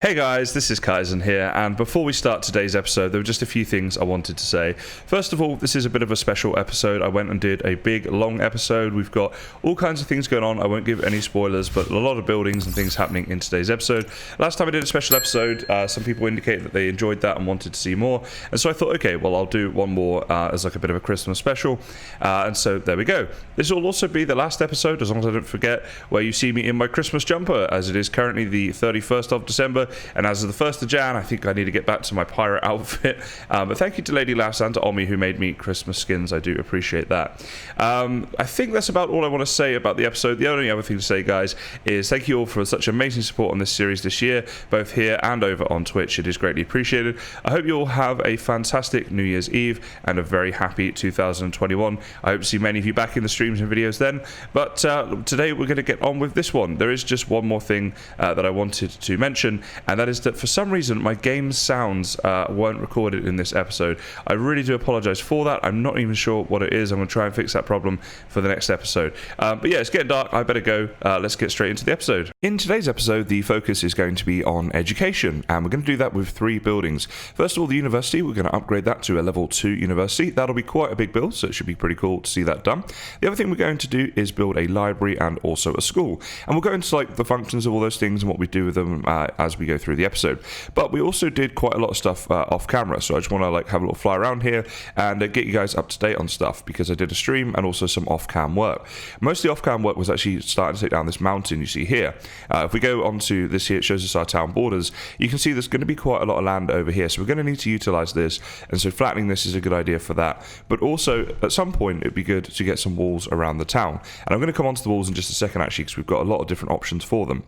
Hey guys, this is Kysen here, and before we start today's episode, there were just a few things I wanted to say. First of all, this is a bit of a special episode. I went and did a big, long episode. We've got all kinds of things going on. I won't give any spoilers, but a lot of buildings and things happening in today's episode. Last time I did a special episode, some people indicated that they enjoyed that and wanted to see more, and so I thought, okay, well, I'll do one more as like a bit of a Christmas special, and so there we go. This will also be the last episode, as long as I don't forget, where you see me in my Christmas jumper, as it is currently the 31st of December. And as of the 1st of Jan, I think I need to get back to my pirate outfit. But thank you to Lady Lass and to Omi who made me Christmas skins. I do appreciate that. I think that's about all I want to say about the episode. The only other thing to say, guys, is thank you all for such amazing support on this series this year, both here and over on Twitch. It is greatly appreciated. I hope you all have a fantastic New Year's Eve and a very happy 2021. I hope to see many of you back in the streams and videos then. But today we're going to get on with this one. There is just one more thing that I wanted to mention, and that is that for some reason my game sounds weren't recorded in this episode. I really do apologize for that. I'm not even sure what it is. I'm going to try and fix that problem for the next episode. But yeah, it's getting dark. I better go. Let's get straight into the episode. In today's episode, the focus is going to be on education, and we're going to do that with 3 buildings. First of all, the university, we're going to upgrade that to a level 2 university. That'll be quite a big build, so it should be pretty cool to see that done. The other thing we're going to do is build a library and also a school, and we'll go into like the functions of all those things and what we do with them as we go through the episode. But we also did quite a lot of stuff off camera, so I just want to like have a little fly around here and get you guys up to date on stuff, because I did a stream and also some off-cam work. Most of the off-cam work was actually starting to take down this mountain you see here. If we go onto this here, it shows us our town borders. You can see there's going to be quite a lot of land over here, so we're going to need to utilize this, and so flattening this is a good idea for that. But also at some point it'd be good to get some walls around the town, and I'm going to come onto the walls in just a second actually, because we've got a lot of different options for them.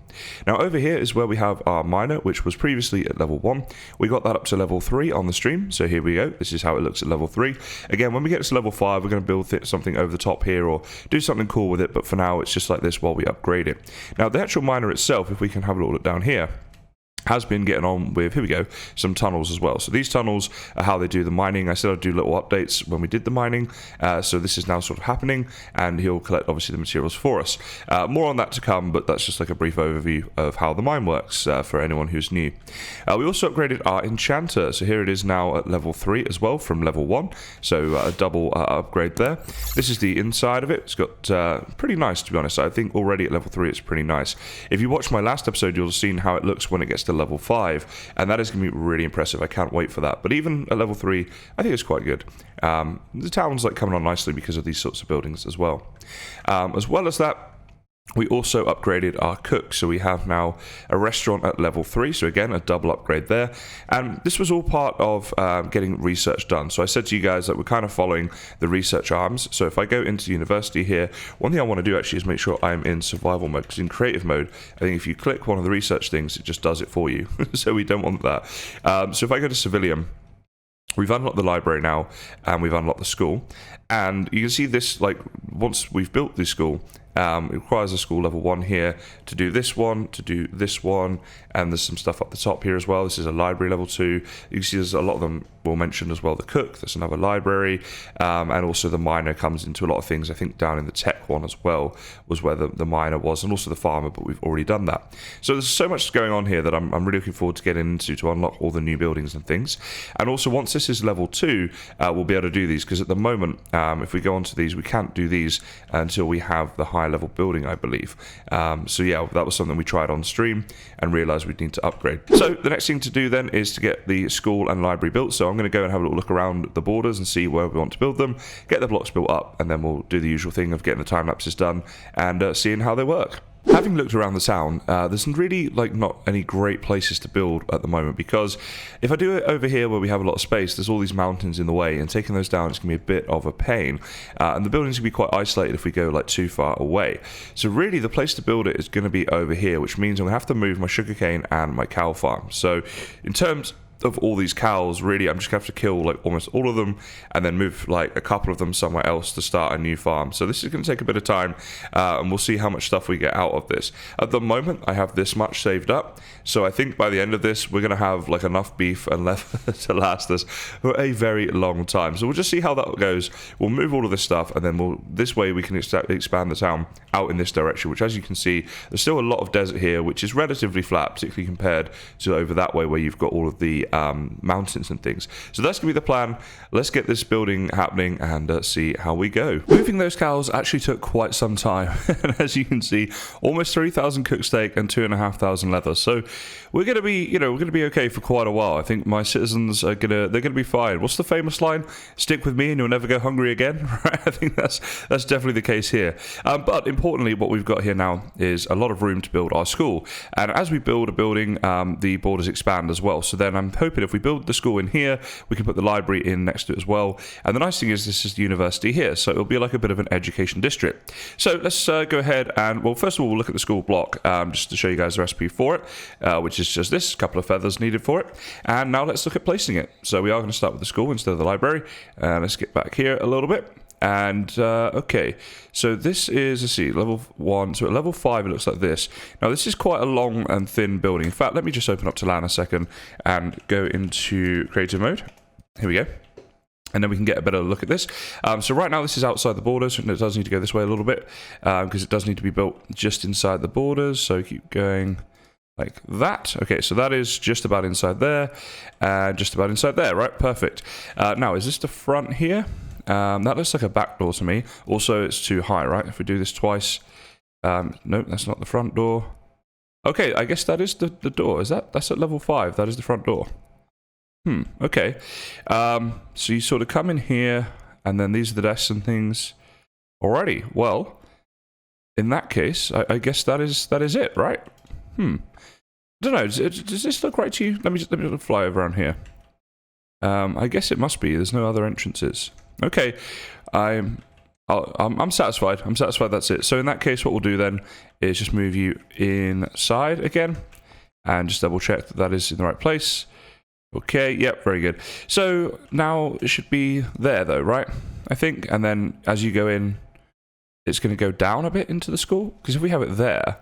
Now over here is where we have our miner, which was previously at level 1. We got that up to level 3 on the stream, so here we go. This is how it looks at level 3. Again, when we get to level 5, we're going to build something over the top here or do something cool with it, but for now it's just like this while we upgrade it. Now the actual miner itself, if we can have a look down here, has been getting on with, here we go, some tunnels as well. So these tunnels are how they do the mining. I said I'd do little updates when we did the mining, so this is now sort of happening, and he'll collect obviously the materials for us. More on that to come, but that's just like a brief overview of how the mine works for anyone who's new. We also upgraded our Enchanter, so here it is now at level 3 as well from level 1, so a double upgrade there. This is the inside of it. It's got pretty nice, to be honest. I think already at level 3 it's pretty nice. If you watched my last episode, you'll have seen how it looks when it gets to level 5, and that is going to be really impressive. I can't wait for that. But even at level 3, I think it's quite good. The town's like coming on nicely because of these sorts of buildings as well. As well as that, we also upgraded our cook, so we have now a restaurant at level 3, so again a double upgrade there, and this was all part of getting research done. So I said to you guys that we're kind of following the research arms. So if I go into university here, one thing I want to do actually is make sure I'm in survival mode, because in creative mode I think if you click one of the research things it just does it for you. So we don't want that. So if I go to civilian, we've unlocked the library now, and we've unlocked the school, and you can see this, like, once we've built the school, it requires a school level 1 here to do this one, and there's some stuff up the top here as well. This is a library level 2. You can see there's a lot of them will mention as well. The cook, there's another library, and also the miner comes into a lot of things. I think down in the tech one as well was where the miner was, and also the farmer, but we've already done that. So there's so much going on here that I'm really looking forward to getting into to unlock all the new buildings and things. And also once this is level 2, we'll be able to do these, because at the moment, if we go onto these, we can't do these until we have the high level building, I believe. So yeah, that was something we tried on stream and realized we'd need to upgrade. So the next thing to do then is to get the school and library built. So I'm going to go and have a little look around the borders and see where we want to build them, get the blocks built up, and then we'll do the usual thing of getting the time lapses done and seeing how they work. Having looked around the town, there's really like not any great places to build at the moment, because if I do it over here where we have a lot of space, there's all these mountains in the way, and taking those down is going to be a bit of a pain, and the buildings can be quite isolated if we go like too far away. So really the place to build it is going to be over here, which means I'm going to have to move my sugarcane and my cow farm. So in terms of all these cows, really, I'm just gonna have to kill like almost all of them and then move like a couple of them somewhere else to start a new farm. So this is gonna take a bit of time, and we'll see how much stuff we get out of this. At the moment, I have this much saved up, so I think by the end of this, we're gonna have like enough beef and left to last us for a very long time. So we'll just see how that goes. We'll move all of this stuff, and then this way we can expand the town out in this direction, which, as you can see, there's still a lot of desert here, which is relatively flat, particularly compared to over that way where you've got all of the mountains and things. So that's gonna be the plan. Let's get this building happening and see how we go. Moving those cows actually took quite some time, and as you can see, almost 3,000 cooked steak and 2,500 leather. So we're gonna be, we're gonna be okay for quite a while. I think my citizens are they're gonna be fine. What's the famous line? Stick with me and you'll never go hungry again. Right? I think that's definitely the case here. But importantly, what we've got here now is a lot of room to build our school, and as we build a building, the borders expand as well. So then I'm hoping if we build the school in here, we can put the library in next to it as well. And the nice thing is this is the university here, so it'll be like a bit of an education district. So let's go ahead and, well, first of all, we'll look at the school block just to show you guys the recipe for it, which is just this, couple of feathers needed for it. And now let's look at placing it. So we are going to start with the school instead of the library. Let's get back here a little bit. And okay, so this is, let's see, level 1. So at level 5 it looks like this. Now this is quite a long and thin building. In fact, let me just open up to LAN a second and go into creative mode. Here we go. And then we can get a better look at this. So right now this is outside the borders, and it does need to go this way a little bit, because it does need to be built just inside the borders. So keep going like that. Okay, so that is just about inside there, and just about inside there, right? Perfect. Now, is this the front here? That looks like a back door to me. Also, it's too high, right? If we do this twice, nope, that's not the front door. Okay, I guess that is the door. That's at level 5. That is the front door. Okay. So you sort of come in here, and then these are the desks and things. Alrighty. Well, in that case, I guess that is it, right? I don't know. Does this look right to you? Let me just fly over around here. I guess it must be. There's no other entrances. Okay. I'm satisfied. I'm satisfied that's it. So in that case, what we'll do then is just move you inside again, and just double check that that is in the right place. Okay, yep, very good. So now it should be there though, right? I think, and then as you go in, it's going to go down a bit into the school, because if we have it there,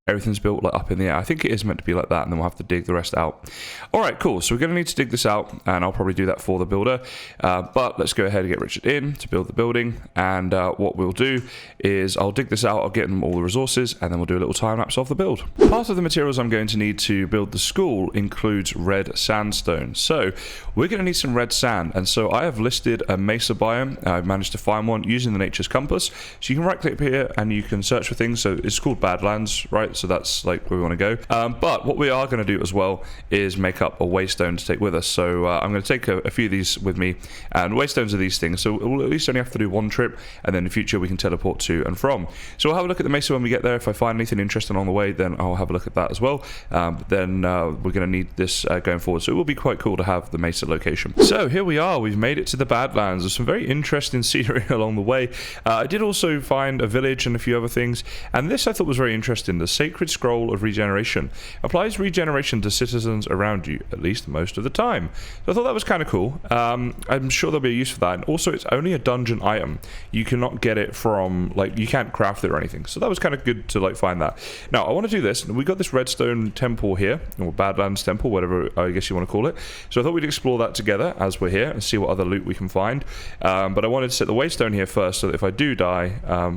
everything's built like up in the air. I think it is meant to be like that, and then we'll have to dig the rest out. All right, cool. So we're going to need to dig this out, and I'll probably do that for the builder. But let's go ahead and get Richard in to build the building. And what we'll do is I'll dig this out, I'll get him all the resources, and then we'll do a little time lapse of the build. Part of the materials I'm going to need to build the school includes red sandstone. So we're going to need some red sand, and so I have listed a mesa biome. I've managed to find one using the nature's compass. So you can right click here and you can search for things. So it's called Badlands, right? So that's like where we want to go. But what we are going to do as well is make up a waystone to take with us. So I'm going to take a few of these with me, and waystones are these things. So we'll at least only have to do one trip, and then in the future we can teleport to and from. So we'll have a look at the mesa when we get there. If I find anything interesting on the way, then I'll have a look at that as well. But then we're going to need this going forward. So it will be quite cool to have the mesa location. So here we are. We've made it to the Badlands. There's some very interesting scenery along the way. I did also find a village and a few other things, and this I thought was very interesting. The Sacred Scroll of Regeneration applies regeneration to citizens around you, at least most of the time. So I thought that was kind of cool. I'm sure there'll be a use for that. And also, it's only a dungeon item. You cannot get it from, like, you can't craft it or anything. So that was kind of good to, like, find that. Now, I want to do this. We got this Redstone Temple here, or Badlands Temple, whatever I guess you want to call it. So I thought we'd explore that together as we're here and see what other loot we can find. But I wanted to set the waystone here first, so that if I do die,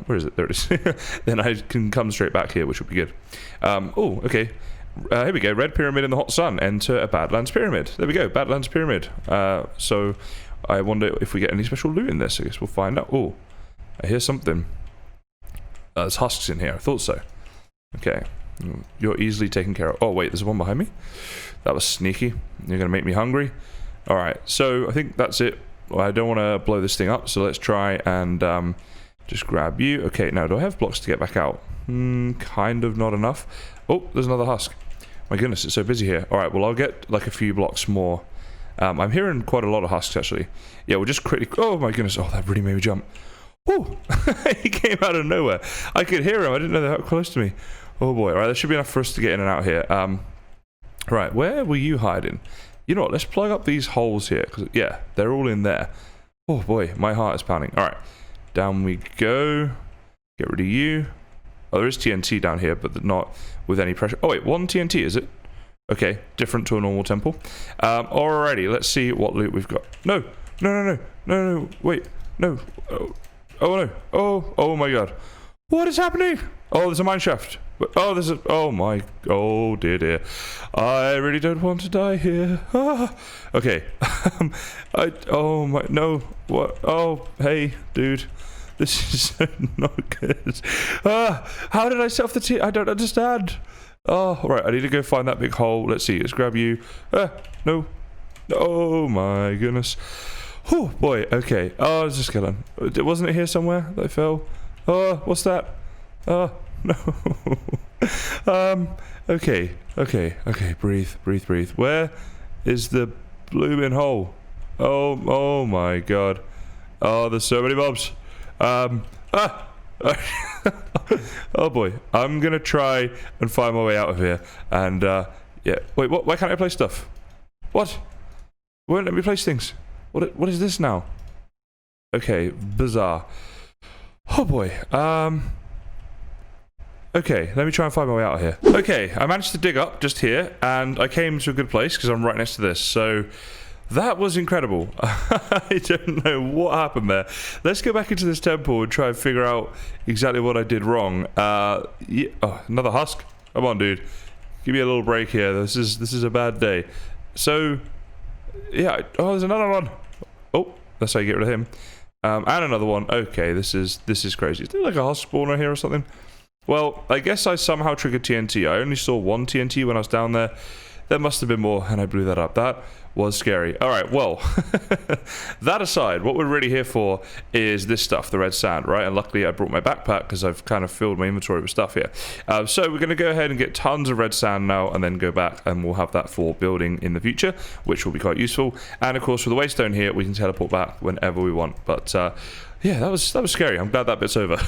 where is it? There it is. Then I can come straight back here, which would be good. Oh, okay. Here we go. Red Pyramid in the hot sun. Enter a Badlands Pyramid. There we go. Badlands Pyramid. So I wonder if we get any special loot in this. I guess we'll find out. Oh, I hear something. There's husks in here. I thought so. Okay. You're easily taken care of. Oh, wait. There's one behind me. That was sneaky. You're going to make me hungry. All right. So I think that's it. Well, I don't want to blow this thing up. So let's try and just grab you. Okay. Now, do I have blocks to get back out? Kind of not enough. Oh, there's another husk. My goodness, it's so busy here. All right, well, I'll get like a few blocks more. I'm hearing quite a lot of husks, actually. Yeah, we'll just quickly... Oh, my goodness. Oh, that really made me jump. Oh, he came out of nowhere. I could hear him. I didn't know they were that close to me. Oh, boy. All right, there should be enough for us to get in and out here. Right, where were you hiding? You know what? Let's plug up these holes here. Cause, yeah, they're all in there. Oh boy, my heart is pounding. All right, down we go. Get rid of you. Oh, there is TNT down here, but not with any pressure. Oh wait, 1 TNT, is it? Okay, different to a normal temple. Alrighty, let's see what loot we've got. No, wait, no. Oh no, oh my god. What is happening? Oh, there's a mine shaft. Oh, there's a, oh dear. I really don't want to die here. Okay. Oh my, no, what? Oh, hey, dude. This is so not good. How did I set off the T? I don't understand. Oh, right, I need to go find that big hole. Let's see, let's grab you. No. Oh my goodness. Oh boy, okay. Oh, there's a skeleton. Wasn't it here somewhere that I fell? Oh, what's that? Oh, no. Okay. Breathe. Where is the blooming hole? Oh my god. Oh, there's so many mobs. Oh boy, I'm gonna try and find my way out of here. And yeah, wait, what? Why can't I place stuff? What? Won't let me place things. What is this now? Okay, bizarre. Oh boy. Okay, let me try and find my way out of here. Okay, I managed to dig up just here, and I came to a good place because I'm right next to this. So that was incredible. I don't know what happened there. Let's go back into this temple and try and figure out exactly what I did wrong. Yeah, oh, another husk. Come on, dude. Give me a little break here. This is a bad day. So, yeah. Oh, there's another one. Oh, that's how you get rid of him. And another one. Okay, this is crazy. Is there like a husk spawner here or something? Well, I guess I somehow triggered TNT. I only saw 1 TNT when I was down there. There must have been more, and I blew that up. That was scary. All right, well, that aside, what we're really here for is this stuff, the red sand, right? And luckily I brought my backpack because I've kind of filled my inventory with stuff here. So we're going to go ahead and get tons of red sand now and then go back, and we'll have that for building in the future, which will be quite useful. And of course, for the waystone here, we can teleport back whenever we want. But yeah, that was scary. I'm glad that bit's over.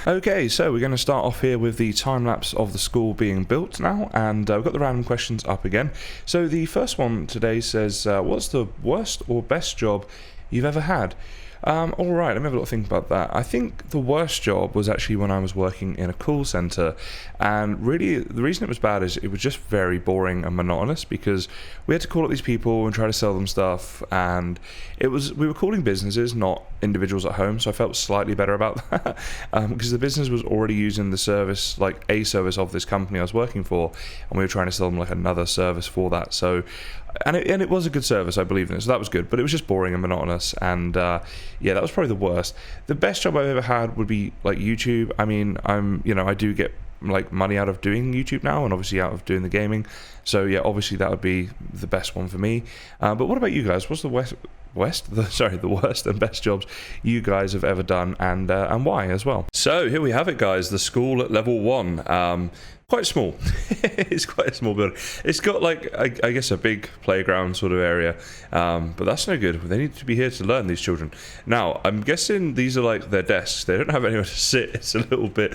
Okay, so we're going to start off here with the time-lapse of the school being built now, and we've got the random questions up again. So the first one today says, what's the worst or best job you've ever had? Alright, let me have a little think about that. I think the worst job was actually when I was working in a call center, and really the reason it was bad is it was just very boring and monotonous because we had to call up these people and try to sell them stuff, and we were calling businesses, not individuals at home, so I felt slightly better about that because the business was already using the service, like a service of this company I was working for, and we were trying to sell them like another service for that. So and it was a good service, I believe in it, so that was good, but it was just boring and monotonous, and yeah, that was probably the worst. The best job I've ever had would be like YouTube. I mean, I do get like money out of doing YouTube now, and obviously out of doing the gaming, so yeah, obviously that would be the best one for me. But what about you guys? What's the the worst and best jobs you guys have ever done, and why as well? So here we have it, guys, the school at level 1. Quite small. It's quite a small building. It's got like I guess a big playground sort of area, but that's no good. They need to be here to learn, these children. Now I'm guessing these are like their desks. They don't have anywhere to sit. It's a little bit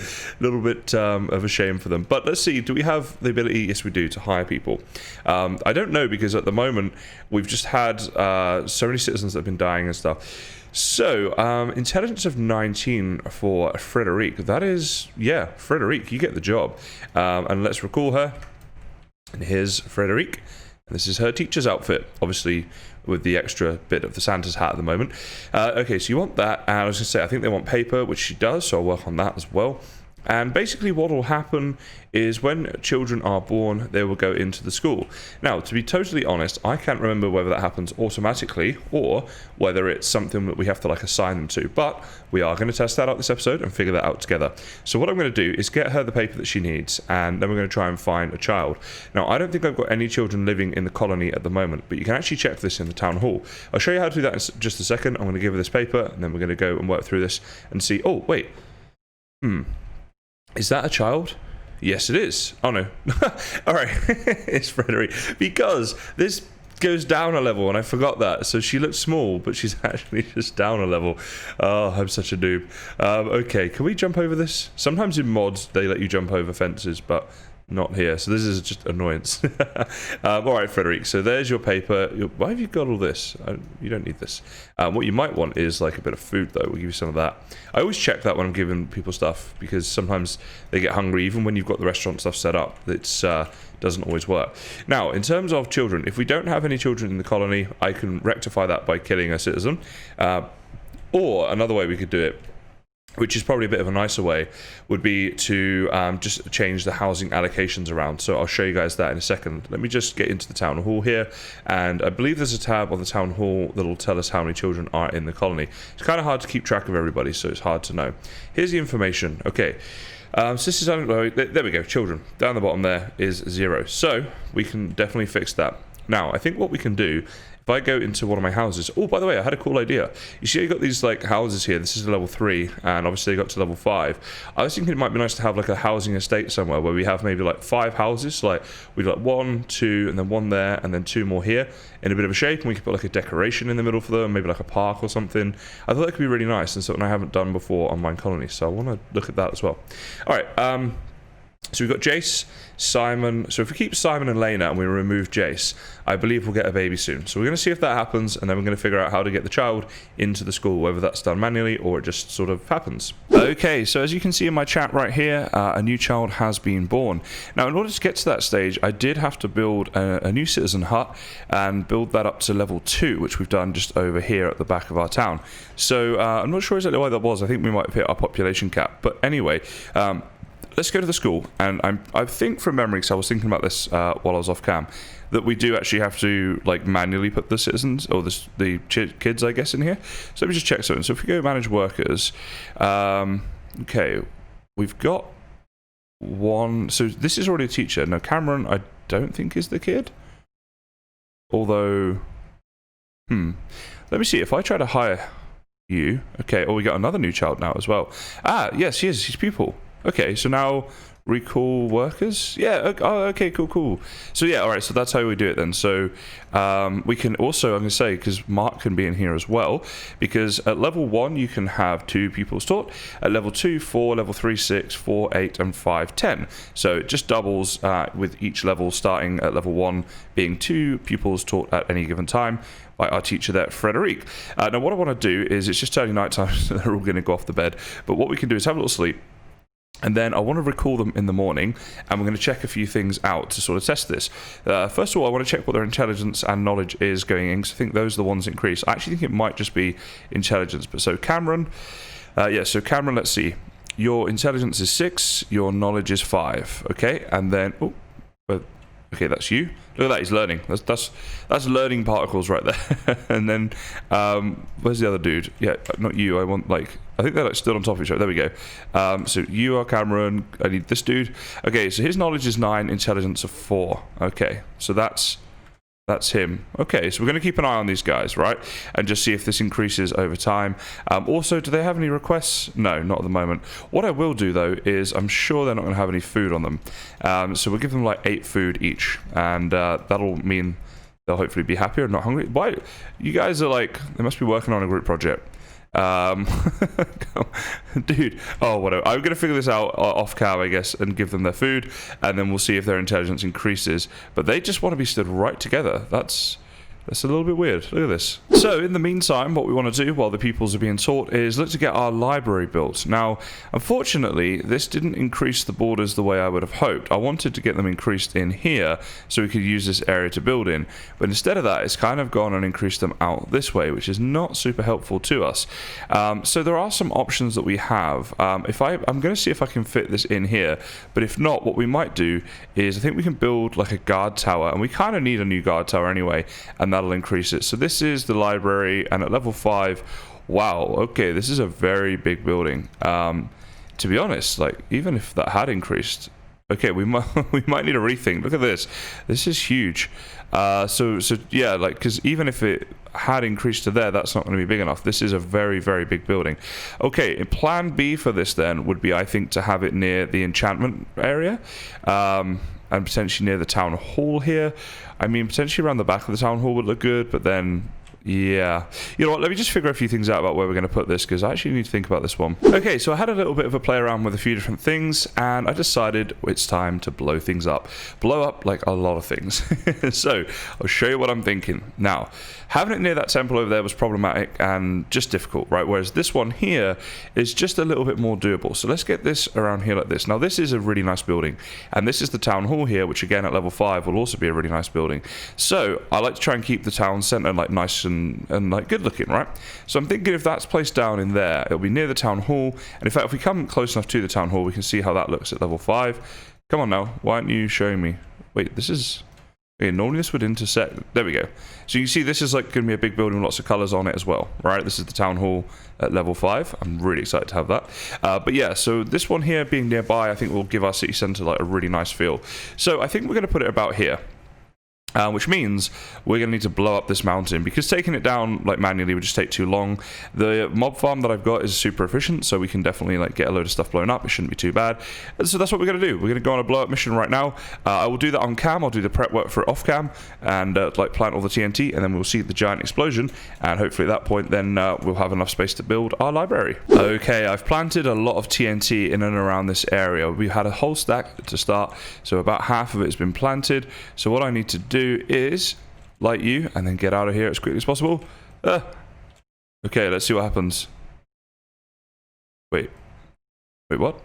of a shame for them. But let's see. Do we have the ability? Yes, we do, to hire people. I don't know, because at the moment we've just had so many citizens that have been dying and stuff. So, intelligence of 19 for Frederique. That is, yeah, Frederique, you get the job. And let's recall her. And here's Frederique. This is her teacher's outfit, obviously with the extra bit of the Santa's hat at the moment. Okay, so you want that. And I was going to say, I think they want paper, which she does, so I'll work on that as well. And basically what will happen is when children are born, they will go into the school. Now, to be totally honest, I can't remember whether that happens automatically or whether it's something that we have to like assign them to, but we are going to test that out this episode and figure that out together. So what I'm going to do is get her the paper that she needs, and then we're going to try and find a child. Now, I don't think I've got any children living in the colony at the moment, but you can actually check this in the town hall. I'll show you how to do that in just a second. I'm going to give her this paper, and then we're going to go and work through this and see. Oh, wait. Is that a child? Yes, it is. Oh, no. All right. It's Frederique. Because this goes down a level, and I forgot that. So she looks small, but she's actually just down a level. Oh, I'm such a noob. Okay, can we jump over this? Sometimes in mods, they let you jump over fences, but not here. So this is just annoyance. All right, Frederic. So there's your paper. Why have you got all this? You don't need this. What you might want is like a bit of food, though. We'll give you some of that. I always check that when I'm giving people stuff, because sometimes they get hungry, even when you've got the restaurant stuff set up. It's doesn't always work. Now, in terms of children, if we don't have any children in the colony, I can rectify that by killing a citizen. Or another way we could do it, which is probably a bit of a nicer way, would be to just change the housing allocations around. So I'll show you guys that in a second. Let me just get into the town hall here, and I believe there's a tab on the town hall that will tell us how many children are in the colony. It's kind of hard to keep track of everybody, so it's hard to know. Here's the information. Okay, so this is, there we go, children. Down the bottom there is 0. So we can definitely fix that. Now, I think what we can do, if I go into one of my houses... Oh, by the way, I had a cool idea. You see, you got these like houses here. This is level 3, and obviously they got to level 5. I was thinking it might be nice to have like a housing estate somewhere where we have maybe like 5 houses. Like we've got 1, 2, and then 1 there, and then 2 more here in a bit of a shape. And we could put like a decoration in the middle for them, maybe like a park or something. I thought that could be really nice, and something I haven't done before on Minecolonies. So I want to look at that as well. All right. So we've got Jace, Simon. So if we keep Simon and Lena and we remove Jace, I believe we'll get a baby soon. So we're going to see if that happens, and then we're going to figure out how to get the child into the school, whether that's done manually or it just sort of happens. Okay, so as you can see in my chat right here, a new child has been born. Now, in order to get to that stage, I did have to build a new citizen hut and build that up to level 2, which we've done just over here at the back of our town. So I'm not sure exactly why that was. I think we might have hit our population cap. But anyway... let's go to the school, and I think from memory, because I was thinking about this while I was off cam, that we do actually have to like manually put the citizens, or the kids, I guess, in here. So let me just check something. So if we go manage workers, okay, we've got 1. So this is already a teacher. Now Cameron, I don't think is the kid. Although, let me see. If I try to hire you, okay, we got another new child now as well. Yes, he is. He's pupil. Okay, so now recall workers. Yeah. Okay. Cool. So yeah. All right. So that's how we do it then. So we can also, I'm going to say, because Mark can be in here as well, because at level 1 you can have 2 pupils taught. At level 2, 4. Level 3, 6. 4, 8, and 5, 10. So it just doubles with each level, starting at level 1 being 2 pupils taught at any given time by our teacher there, Frederic. Now what I want to do is, it's just turning night time, so they're all going to go off the bed. But what we can do is have a little sleep. And then I want to recall them in the morning, and we're going to check a few things out to sort of test this. First of all, I want to check what their intelligence and knowledge is going in, because I think those are the ones increase. I actually think it might just be intelligence. But so Cameron, so Cameron, let's see. Your intelligence is 6, your knowledge is 5. Okay, and then, okay, that's you. Look at that, he's learning. That's learning particles right there. And then, where's the other dude? Yeah, not you. I think they're like still on top of each other. There we go. So you are Cameron. I need this dude. Okay, so his knowledge is 9, intelligence of 4. Okay, so that's him. Okay, so we're going to keep an eye on these guys, right? And just see if this increases over time. Also, do they have any requests? No, not at the moment. What I will do, though, is I'm sure they're not going to have any food on them. So we'll give them like 8 food each. And that'll mean they'll hopefully be happier and not hungry. Why? You guys are like, they must be working on a group project. Dude, whatever. I'm gonna figure this out off cam, I guess, and give them their food, and then we'll see if their intelligence increases. But they just want to be stood right together. That's a little bit weird. Look at this. So in the meantime, what we want to do while the pupils are being taught is look to get our library built. Now, unfortunately, this didn't increase the borders the way I would have hoped. I wanted to get them increased in here so we could use this area to build in. But instead of that, it's kind of gone and increased them out this way, which is not super helpful to us. So there are some options that we have. I'm going to see if I can fit this in here. But if not, what we might do is I think we can build like a guard tower. And we kind of need a new guard tower anyway. And that'll increase it. So this is the library, and at level 5, wow, okay, this is a very big building. To be honest, like even if that had increased, okay, we might need a rethink. Look at this. This is huge. So yeah, like, because even if it had increased to there, that's not going to be big enough. This is a very, very big building. Okay, plan B for this then would be, I think, to have it near the enchantment area. And potentially near the town hall here. I mean, potentially around the back of the town hall would look good, but then, Yeah. You know what, let me just figure a few things out about where we're going to put this, because I actually need to think about this one. Okay, so I had a little bit of a play around with a few different things, and I decided it's time to blow things up. Blow up, like, a lot of things. So, I'll show you what I'm thinking. Now, having it near that temple over there was problematic and just difficult, right? Whereas this one here is just a little bit more doable. So let's get this around here like this. Now, this is a really nice building, and this is the town hall here, which again at level 5 will also be a really nice building. So, I like to try and keep the town centre, like, nice and like good looking, right? So I'm thinking if that's placed down in there, it'll be near the town hall, and in fact if we come close enough to the town hall, we can see how that looks at level 5. Come on now, why aren't you showing me? Wait, this is... Okay, normally this would intersect. There we go. So you can see this is like going to be a big building with lots of colours on it as well, right? This is the town hall at level 5. I'm really excited to have that. But yeah, so this one here being nearby, I think will give our city centre like a really nice feel. So I think we're going to put it about here. Which means we're going to need to blow up this mountain, because taking it down like manually would just take too long. The mob farm that I've got is super efficient, so we can definitely like get a load of stuff blown up. It shouldn't be too bad. And so that's what we're going to do. We're going to go on a blow up mission right now. I will do that on cam. I'll do the prep work for it off cam and like plant all the TNT, and then we'll see the giant explosion. And hopefully at that point then we'll have enough space to build our library. Okay, I've planted a lot of TNT in and around this area. We've had a whole stack to start, so about half of it has been planted. So what I need to do is light you and then get out of here as quickly as possible. Okay, let's see what happens. Wait, what?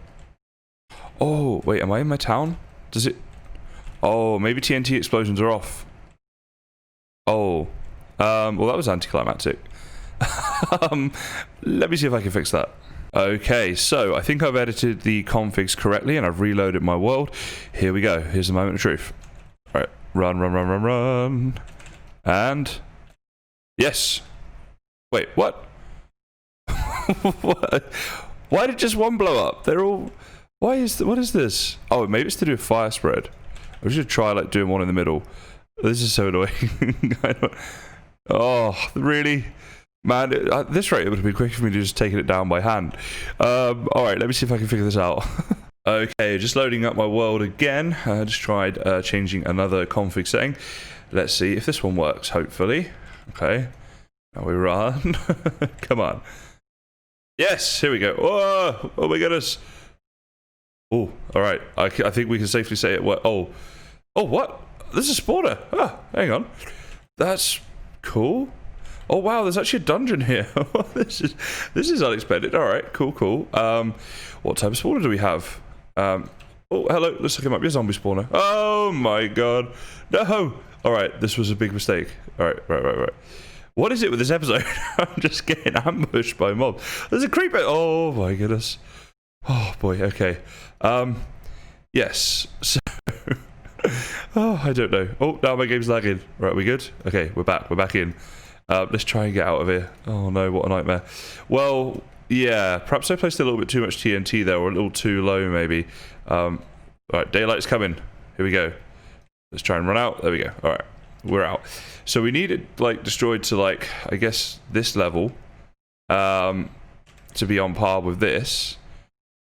Oh, wait, am I in my town? Does it... Oh, maybe TNT explosions are off. Oh, well, that was anticlimactic. Let me see if I can fix that. Okay, so I think I've edited the configs correctly and I've reloaded my world. Here we go. Here's the moment of truth. All right. Run. And... Yes. Wait, what? What? Why did just one blow up? They're all... What is this? Oh, maybe it's to do with fire spread. I should try, like, doing one in the middle. This is so annoying. Oh, really? Man, at this rate, it would have been quicker for me to just taking it down by hand. Alright, let me see if I can figure this out. Okay, just loading up my world again. I just tried changing another config setting. Let's see if this one works, hopefully. Okay, now we run. Come on. Yes, here we go. Oh, oh my goodness. Oh, alright. I think we can safely say it worked. Oh, what? There's a spawner. Ah, hang on. That's cool. Oh wow, there's actually a dungeon here. This is unexpected. Alright, cool. What type of spawner do we have? Oh, hello. Looks like it might be a zombie spawner. Oh my god. No. Alright, this was a big mistake. Alright, right. What is it with this episode? I'm just getting ambushed by mobs. There's a creeper. Oh my goodness. Oh boy, okay. Yes. So... Oh, I don't know. Oh, now my game's lagging. Right, we good? Okay, we're back in. Let's try and get out of here. Oh no, what a nightmare. Well... Yeah, perhaps I placed a little bit too much TNT there, or a little too low, maybe. Alright, daylight's coming. Here we go. Let's try and run out. There we go. Alright, we're out. So we need it, like, destroyed to, like, I guess, this level. To be on par with this.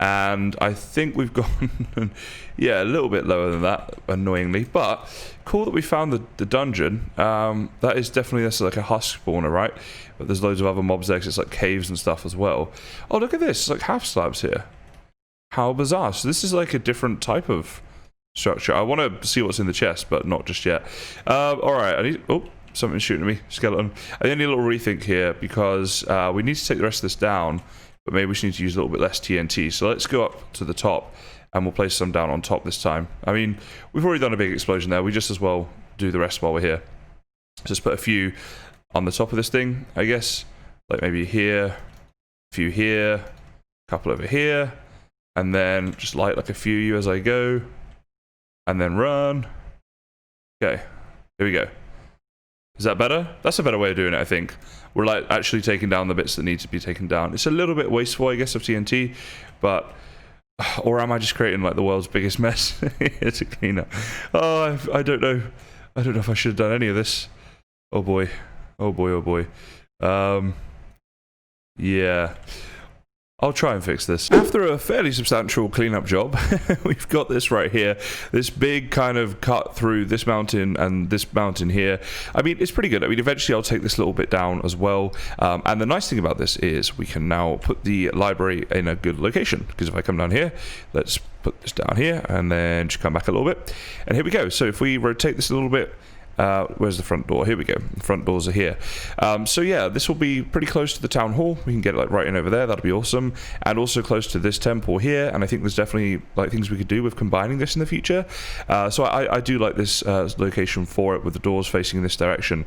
And I think we've gone, yeah, a little bit lower than that, annoyingly. But cool that we found the dungeon. That is definitely, that's like a husk spawner, right? But there's loads of other mobs there, 'cause it's like caves and stuff as well. Oh, look at this. It's like half slabs here. How bizarre. So this is like a different type of structure. I want to see what's in the chest, but not just yet. Alright, I need... Oh, something's shooting at me. Skeleton. I need a little rethink here, because we need to take the rest of this down. But maybe we just need to use a little bit less TNT. So let's go up to the top, and we'll place some down on top this time. I mean, we've already done a big explosion there. We just as well do the rest while we're here. Just put a few on the top of this thing, I guess. Like maybe here, a few here, a couple over here. And then just light like a few as I go. And then run. Okay, here we go. Is that better? That's a better way of doing it, I think. We're like actually taking down the bits that need to be taken down. It's a little bit wasteful, I guess, of TNT, but... Or am I just creating like the world's biggest mess? It's a cleanup. Oh, I don't know. I don't know if I should have done any of this. Oh boy. Oh boy, oh boy. Yeah. I'll try and fix this. After a fairly substantial cleanup job, we've got this right here. This big kind of cut through this mountain and this mountain here. I mean, it's pretty good. I mean, eventually I'll take this little bit down as well. And the nice thing about this is we can now put the library in a good location. Because if I come down here, let's put this down here and then just come back a little bit. And here we go. So if we rotate this a little bit, where's the front door? Here we go. The front doors are here. So yeah, this will be pretty close to the town hall. We can get it like right in over there. That'll be awesome. And also close to this temple here. And I think there's definitely like things we could do with combining this in the future. So I do like this location for it with the doors facing in this direction.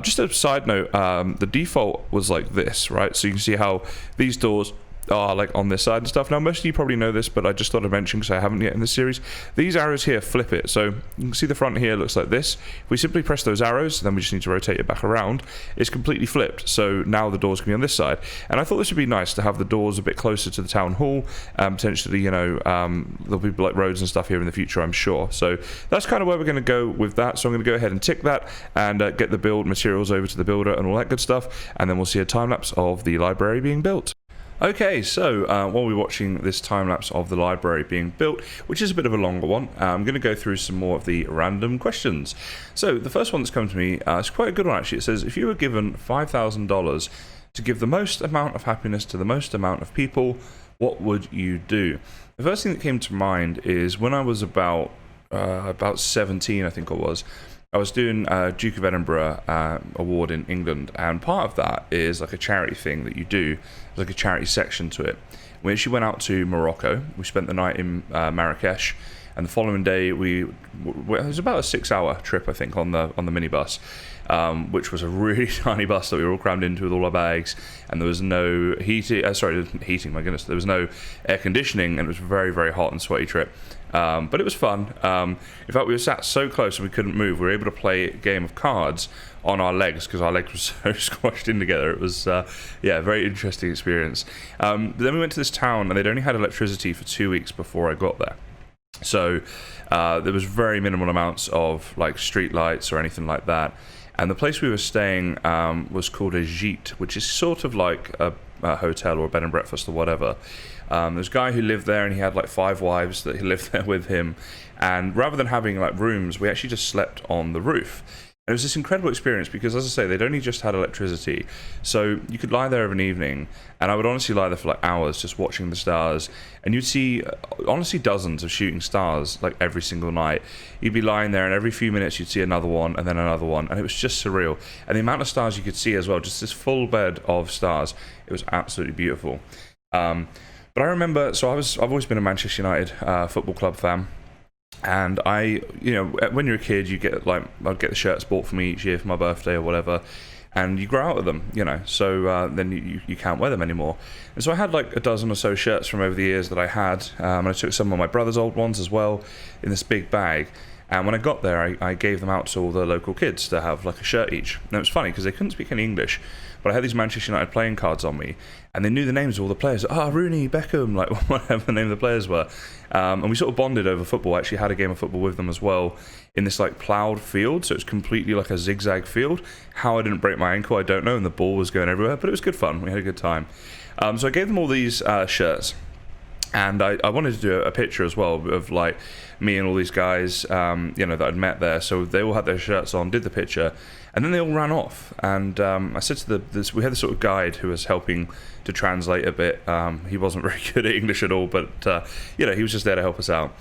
Just a side note, the default was like this, right? So you can see how these doors are like on this side and stuff. Now most of you probably know this, but I just thought I'd mention because I haven't yet in this series. These arrows here flip it, so you can see the front here looks like this. If we simply press those arrows, then we just need to rotate it back around. It's completely flipped, so now the doors can be on this side. And I thought this would be nice to have the doors a bit closer to the town hall. Potentially, you know, there'll be like roads and stuff here in the future, I'm sure. So that's kind of where we're going to go with that. So I'm going to go ahead and tick that and get the build materials over to the builder and all that good stuff, and then we'll see a time lapse of the library being built. Okay, so while we're watching this time-lapse of the library being built, which is a bit of a longer one, I'm going to go through some more of the random questions. So the first one that's come to me is quite a good one, actually. It says, if you were given $5,000 to give the most amount of happiness to the most amount of people, what would you do? The first thing that came to mind is when I was about 17, I think I was doing Duke of Edinburgh award in England, and part of that is like a charity thing that you do. There's like a charity section to it. We actually went out to Morocco. We spent the night in Marrakesh, and the following day it was about a 6-hour trip, I think, on the minibus, which was a really tiny bus that we were all crammed into with all our bags, and there was no heating. My goodness, there was no air conditioning, and it was a very, very hot and sweaty trip. But it was fun. In fact, we were sat so close and we couldn't move. We were able to play a game of cards on our legs because our legs were so squashed in together. It was, yeah, a very interesting experience. But then we went to this town and they'd only had electricity for 2 weeks before I got there. So there was very minimal amounts of like street lights or anything like that. And the place we were staying was called a gîte, which is sort of like a hotel or a bed and breakfast or whatever. There's a guy who lived there and he had like 5 wives that he lived there with him. And rather than having like rooms, we actually just slept on the roof. And it was this incredible experience because, as I say, they'd only just had electricity. So you could lie there of an evening, and I would honestly lie there for like hours just watching the stars. And you'd see, honestly, dozens of shooting stars like every single night. You'd be lying there, and every few minutes you'd see another one, and then another one. And it was just surreal. And the amount of stars you could see as well, just this full bed of stars, it was absolutely beautiful. But I remember, so I've always been a Manchester United football club fan. And when you're a kid, you get I'd get the shirts bought for me each year for my birthday or whatever, and you grow out of them, so then you can't wear them anymore. And so I had like a dozen or so shirts from over the years that I had, and I took some of my brother's old ones as well in this big bag. And when I got there, I gave them out to all the local kids to have like a shirt each. And it was funny because they couldn't speak any English, but I had these Manchester United playing cards on me, and they knew the names of all the players. Rooney, Beckham, like whatever the name of the players were. And we sort of bonded over football. I actually had a game of football with them as well in this like ploughed field, so it's completely like a zigzag field. How I didn't break my ankle, I don't know, and the ball was going everywhere, but it was good fun. We had a good time. So I gave them all these shirts. And I wanted to do a picture as well of like me and all these guys, that I'd met there. So they all had their shirts on, did the picture, and then they all ran off. And I said to we had this sort of guide who was helping to translate a bit. He wasn't very good at English at all, but he was just there to help us out.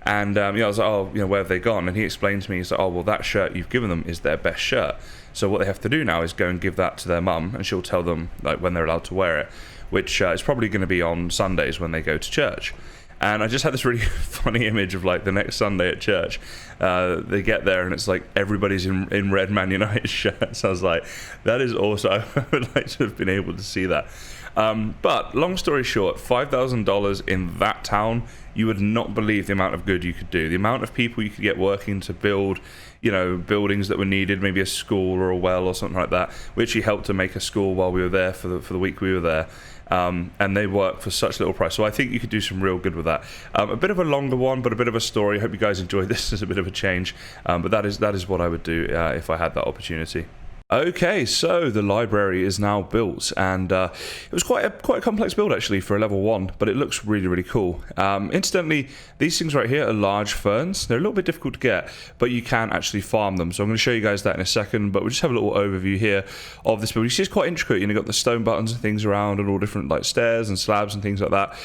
And I was like, where have they gone? And he explained to me, he's like, well, that shirt you've given them is their best shirt. So what they have to do now is go and give that to their mum, and she'll tell them like when they're allowed to wear it, which is probably going to be on Sundays when they go to church. And I just had this really funny image of like the next Sunday at church. They get there and it's like everybody's in red Man United shirts. I was like, that is awesome. I would like to have been able to see that. But long story short, $5,000 in that town, you would not believe the amount of good you could do. The amount of people you could get working to build, buildings that were needed, maybe a school or a well or something like that. We actually helped to make a school while we were there for the week we were there. And they work for such little price. So I think you could do some real good with that. A bit of a longer one, but a bit of a story. Hope you guys enjoyed this as a bit of a change. But that is what I would do if I had that opportunity. Okay, so the library is now built, and it was quite a complex build actually for a level 1, but it looks really cool. Incidentally, these things right here are large ferns. They're a little bit difficult to get, but you can actually farm them. So I'm going to show you guys that in a second, but we'll just have a little overview here of this build. You see it's quite intricate. You know, got the stone buttons and things around, and all different like stairs and slabs and things like that.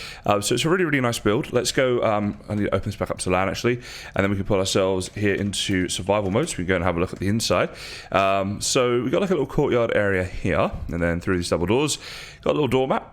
So it's a really nice build. Let's go. I need to open this back up to LAN actually, and then we can put ourselves here into survival mode. So we can go and have a look at the inside. So we've got like a little courtyard area here, and then through these double doors, got a little doormat.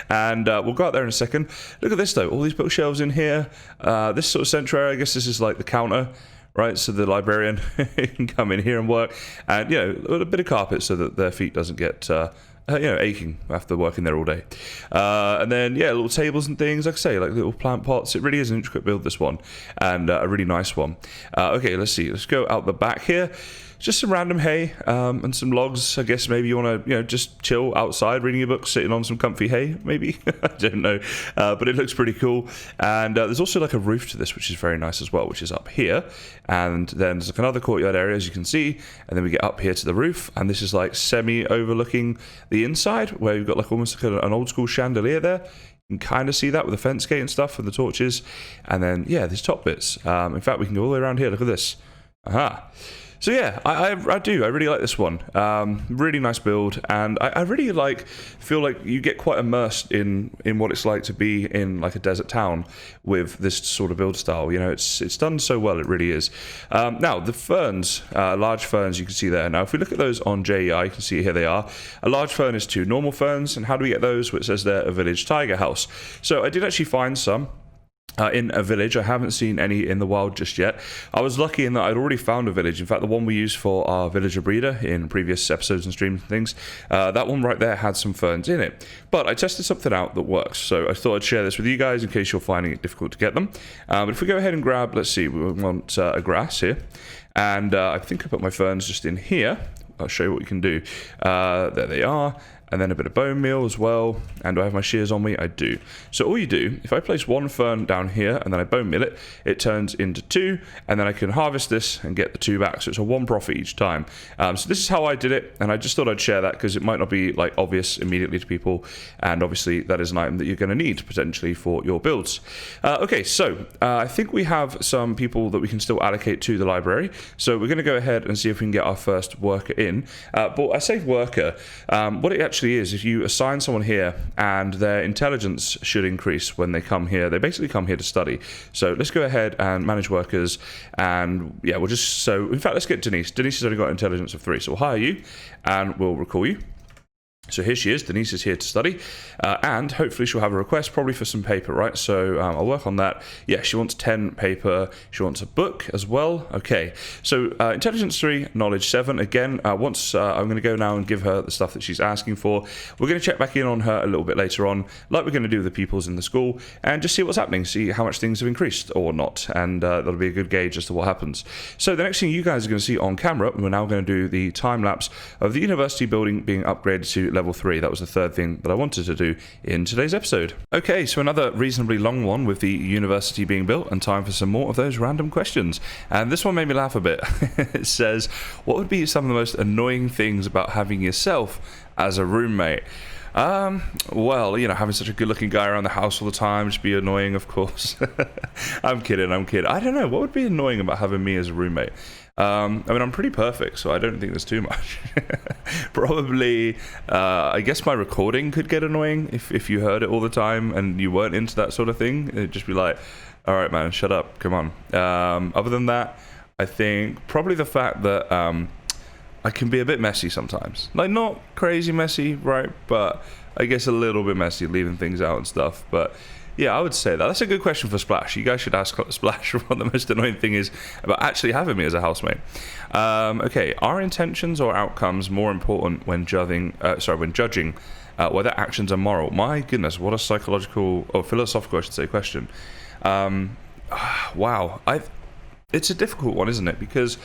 And we'll go out there in a second. Look at this though, all these bookshelves in here. This sort of central area, I guess this is like the counter, right? So the librarian can come in here and work, and you know, a bit of carpet so that their feet doesn't get you know, aching after working there all day. And then, yeah, little tables and things, like I say, like little plant pots. It really is an intricate build, this one, and a really nice one. Okay, let's see. Let's go out the back here. Just some random hay and some logs. I guess maybe you want to, you know, just chill outside reading your book, sitting on some comfy hay, maybe. I don't know. But it looks pretty cool. And there's also like a roof to this, which is very nice as well, which is up here. And then there's like another courtyard area, as you can see. And then we get up here to the roof. And this is like semi-overlooking the inside, where you've got like almost like an old school chandelier there. You can kind of see that with the fence gate and stuff, with the torches. And then, yeah, these top bits. In fact, we can go all the way around here. Look at this. Aha. So yeah, I really like this one. Really nice build, and I really feel like you get quite immersed in what it's like to be in like a desert town with this sort of build style. You know, it's done so well, it really is. Now the ferns, large ferns, you can see there. Now if we look at those on JEI, you can see here they are. A large fern is 2 normal ferns, and how do we get those? Well, it says there a village tiger house. So I did actually find some. In a village. I haven't seen any in the wild just yet. I was lucky in that I'd already found a village. In fact, the one we used for our villager breeder in previous episodes and streams and things, that one right there had some ferns in it. But I tested something out that works, so I thought I'd share this with you guys in case you're finding it difficult to get them. But if we go ahead and grab, let's see, we want a grass here, and I think I put my ferns just in here. I'll show you what we can do. There they are. And then a bit of bone meal as well. And do I have my shears on me? I do. So all you do, if I place 1 fern down here and then I bone meal it, it turns into 2, and then I can harvest this and get the 2 back. So it's a 1 profit each time. So this is how I did it, and I just thought I'd share that because it might not be like obvious immediately to people, and obviously that is an item that you're going to need potentially for your builds. Okay, so I think we have some people that we can still allocate to the library. So we're going to go ahead and see if we can get our first worker in. But I say worker, what it actually is, if you assign someone here and their intelligence should increase when they come here, they basically come here to study. So let's go ahead and manage workers, and yeah, we'll just, so in fact, let's get Denise. Denise has only got intelligence of 3, so we'll hire you and we'll recall you. So here she is. Denise is here to study, and hopefully she'll have a request, probably for some paper, right? So I'll work on that. Yeah, she wants 10 paper. She wants a book as well. Okay, so intelligence 3, knowledge 7. Again, once I'm going to go now and give her the stuff that she's asking for. We're going to check back in on her a little bit later on, like we're going to do with the pupils in the school, and just see what's happening, see how much things have increased or not, and that'll be a good gauge as to what happens. So the next thing you guys are going to see on camera, we're now going to do the time lapse of the university building being upgraded to level 3. That was the third thing that I wanted to do in today's episode. Okay, so another reasonably long one with the university being built, and time for some more of those random questions. And this one made me laugh a bit. It says, what would be some of the most annoying things about having yourself as a roommate? Well, you know, having such a good-looking guy around the house all the time, just be annoying, of course. I'm kidding. I don't know, what would be annoying about having me as a roommate? I mean, I'm pretty perfect, so I don't think there's too much. Probably, I guess my recording could get annoying if you heard it all the time and you weren't into that sort of thing. It'd just be like, all right, man, shut up, come on. Other than that, I think probably the fact that I can be a bit messy sometimes. Like, not crazy messy, right? But I guess a little bit messy, leaving things out and stuff. But yeah, I would say that. That's a good question for Splash. You guys should ask Splash what the most annoying thing is about actually having me as a housemate. Okay, are intentions or outcomes more important when judging whether actions are moral? My goodness, what a psychological or philosophical, I should say, question. Wow, it's a difficult one, isn't it? Because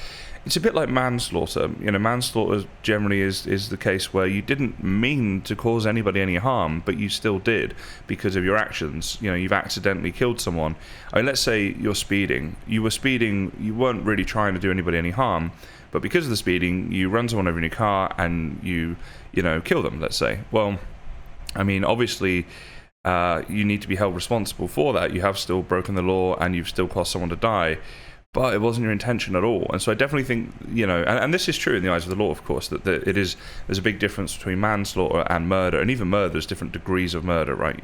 it's a bit like manslaughter. You know, manslaughter generally is the case where you didn't mean to cause anybody any harm, but you still did because of your actions. You know, you've accidentally killed someone. I mean, let's say you're speeding. You were speeding, you weren't really trying to do anybody any harm, but because of the speeding, you run someone over in your car and you know, kill them, let's say. Well, I mean, obviously, you need to be held responsible for that. You have still broken the law and you've still caused someone to die, but it wasn't your intention at all. And so I definitely think, you know, and this is true in the eyes of the law, of course, that there's a big difference between manslaughter and murder, and even murder, there's different degrees of murder, right?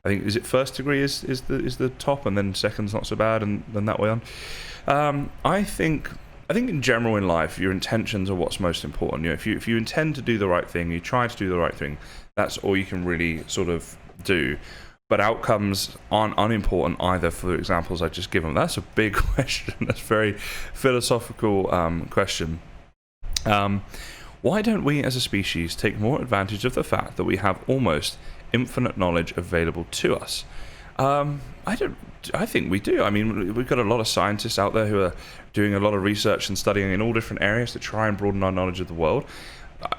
I think, is it first degree is the top, and then second's not so bad, and then that way on. I think in general in life, your intentions are what's most important. You know, if you intend to do the right thing, you try to do the right thing, that's all you can really sort of do. But outcomes aren't unimportant either for the examples I just given. That's a big question. That's a very philosophical question. Why don't we as a species take more advantage of the fact that we have almost infinite knowledge available to us? I think we do. I mean, we've got a lot of scientists out there who are doing a lot of research and studying in all different areas to try and broaden our knowledge of the world.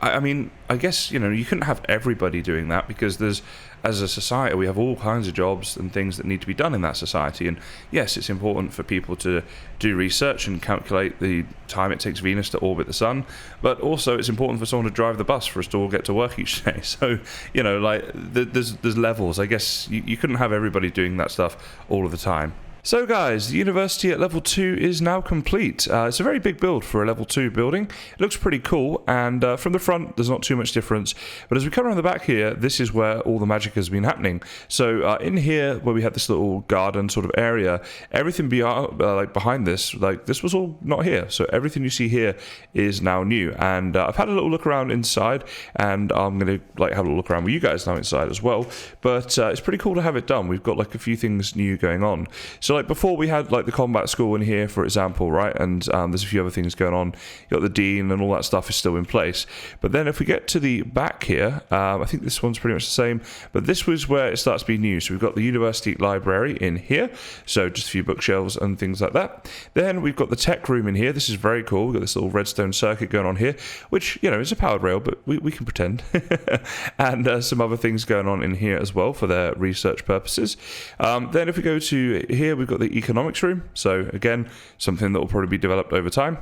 I mean, I guess, you know, you couldn't have everybody doing that, because as a society, we have all kinds of jobs and things that need to be done in that society. And yes, it's important for people to do research and calculate the time it takes Venus to orbit the sun, but also it's important for someone to drive the bus for us to all get to work each day. So, you know, like, there's levels. I guess you couldn't have everybody doing that stuff all of the time. So guys, the university at level 2 is now complete. It's a very big build for a level 2 building. It looks pretty cool, and from the front there's not too much difference, but as we come around the back here, this is where all the magic has been happening. So in here, where we had this little garden sort of area, everything beyond, like behind this, like this was all not here. So everything you see here is now new, and I've had a little look around inside, and I'm gonna like have a look around with you guys now inside as well. But it's pretty cool to have it done. We've got like a few things new going on. So like before, we had like the combat school in here, for example, right? And there's a few other things going on. You got the dean and all that stuff is still in place. But then if we get to the back here, I think this one's pretty much the same, but this was where it starts to be new. So we've got the university library in here, so just a few bookshelves and things like that. Then we've got the tech room in here. This is very cool. We've got this little redstone circuit going on here, which, you know, is a powered rail, but we can pretend. And some other things going on in here as well for their research purposes. Then if we go to here, we've got the economics room. So again, something that will probably be developed over time.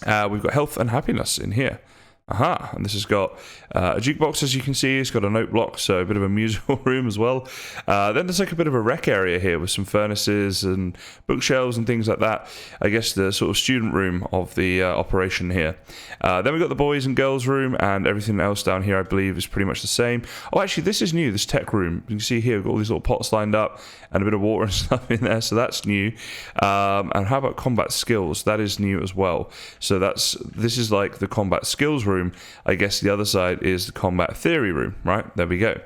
We've got health and happiness in here. And this has got a jukebox, as you can see. It's got a note block, so a bit of a musical room as well. Then there's like a bit of a rec area here with some furnaces and bookshelves and things like that. I guess the sort of student room of the operation here. Then we've got the boys and girls room, and everything else down here I believe is pretty much the same. Oh, actually this is new, this tech room. You can see here we've got all these little pots lined up and a bit of water and stuff in there, so that's new. And how about combat skills? That is new as well. So this is like the combat skills room. I guess the other side is the combat theory room, right? There we go.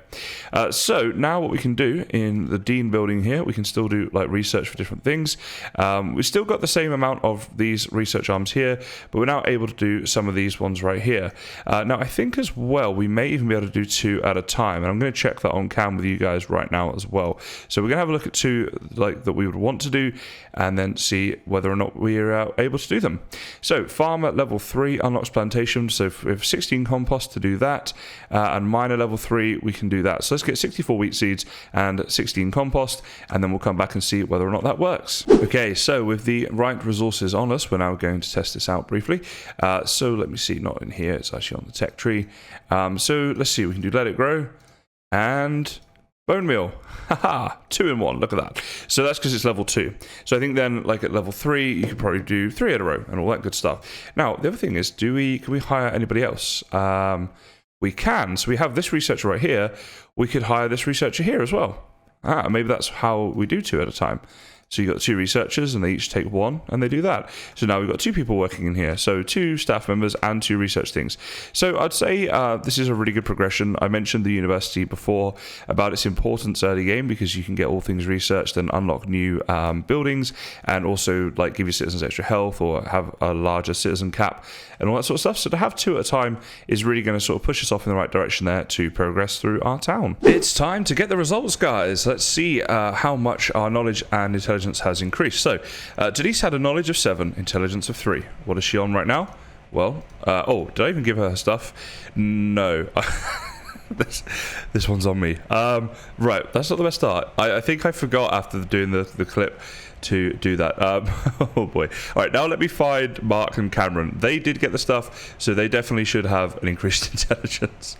So now what we can do in the Dean building here, we can still do like research for different things. We've still got the same amount of these research arms here, but we're now able to do some of these ones right here. Now I think as well, we may even be able to do 2 at a time, and I'm going to check that on cam with you guys right now as well. So we're going to have a look at 2 like that we would want to do, and then see whether or not we're able to do them. So farmer level 3 unlocks plantation, so we have 16 compost to do that, and miner level 3 we can do that. So let's get 64 wheat seeds and 16 compost, and then we'll come back and see whether or not that works. Okay, so with the right resources on us, we're now going to test this out briefly. So let me see, not in here, it's actually on the tech tree. So let's see, we can do let it grow and bone meal. Haha, 2 in 1, look at that. So that's because it's level 2. So I think then, like at level 3, you could probably do 3 in a row and all that good stuff. Now, the other thing is, can we hire anybody else? We can. So we have this researcher right here. We could hire this researcher here as well. Maybe that's how we do 2 at a time. So you've got 2 researchers, and they each take 1, and they do that. So now we've got 2 people working in here. So 2 staff members and 2 research things. So I'd say this is a really good progression. I mentioned the university before about its importance early game, because you can get all things researched and unlock new buildings, and also like give your citizens extra health or have a larger citizen cap and all that sort of stuff. So to have 2 at a time is really going to sort of push us off in the right direction there to progress through our town. It's time to get the results, guys. Let's see how much our knowledge and intelligence has increased. So Denise had a knowledge of 7, intelligence of 3. What is she on right now? Well, oh, did I even give her stuff? No. this one's on me. Right, that's not the best start. I think I forgot after doing the clip to do that. Oh boy. All right, now let me find Mark and Cameron. They did get the stuff, so they definitely should have an increased intelligence.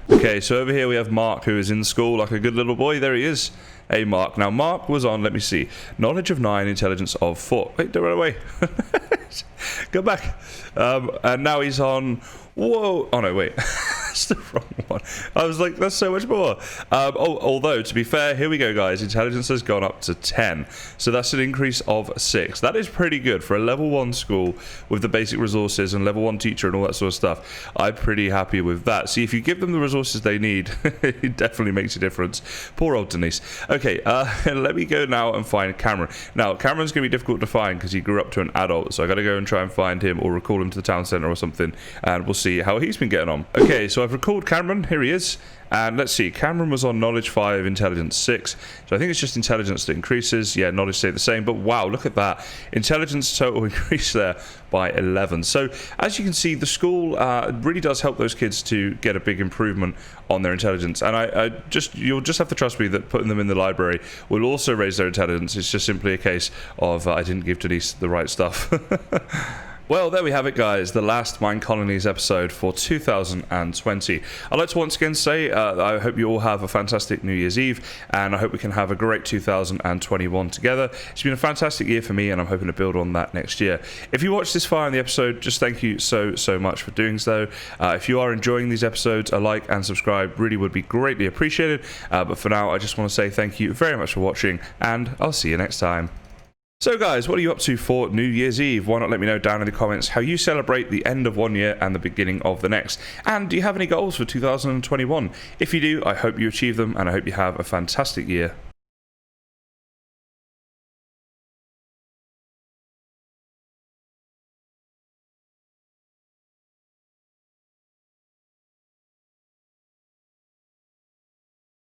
Okay, so over here we have Mark, who is in school like a good little boy. There he is. Hey, Mark. Now, Mark was on, let me see, knowledge of 9, intelligence of 4. Wait, don't run away. Go back. And now he's on, whoa. Oh, no, wait. That's the wrong one. I was like, that's so much more. Although, to be fair, here we go, guys. Intelligence has gone up to 10. So that's an increase of 6. That is pretty good for a level 1 school with the basic resources and level 1 teacher and all that sort of stuff. I'm pretty happy with that. See, if you give them the resources they need, it definitely makes a difference. Poor old Denise. Okay, let me go now and find Cameron. Now, Cameron's going to be difficult to find because he grew up to an adult, so I got to go and try and find him or recall him to the town centre or something, and we'll see how he's been getting on. Okay, so I've recalled Cameron. Here he is. And let's see, Cameron was on knowledge 5, intelligence 6. So I think it's just intelligence that increases. Yeah, knowledge stayed the same. But wow, look at that. Intelligence total increased there by 11. So as you can see, the school really does help those kids to get a big improvement on their intelligence. And you'll just have to trust me that putting them in the library will also raise their intelligence. It's just simply a case of I didn't give Denise the right stuff. Well, there we have it, guys. The last Minecolonies episode for 2020. I'd like to once again say I hope you all have a fantastic New Year's Eve, and I hope we can have a great 2021 together. It's been a fantastic year for me, and I'm hoping to build on that next year. If you watched this far in the episode, just thank you so much for doing so. If you are enjoying these episodes, a like and subscribe really would be greatly appreciated. But for now, I just want to say thank you very much for watching, and I'll see you next time. So guys, what are you up to for New Year's Eve? Why not let me know down in the comments how you celebrate the end of one year and the beginning of the next? And do you have any goals for 2021? If you do, I hope you achieve them, and I hope you have a fantastic year.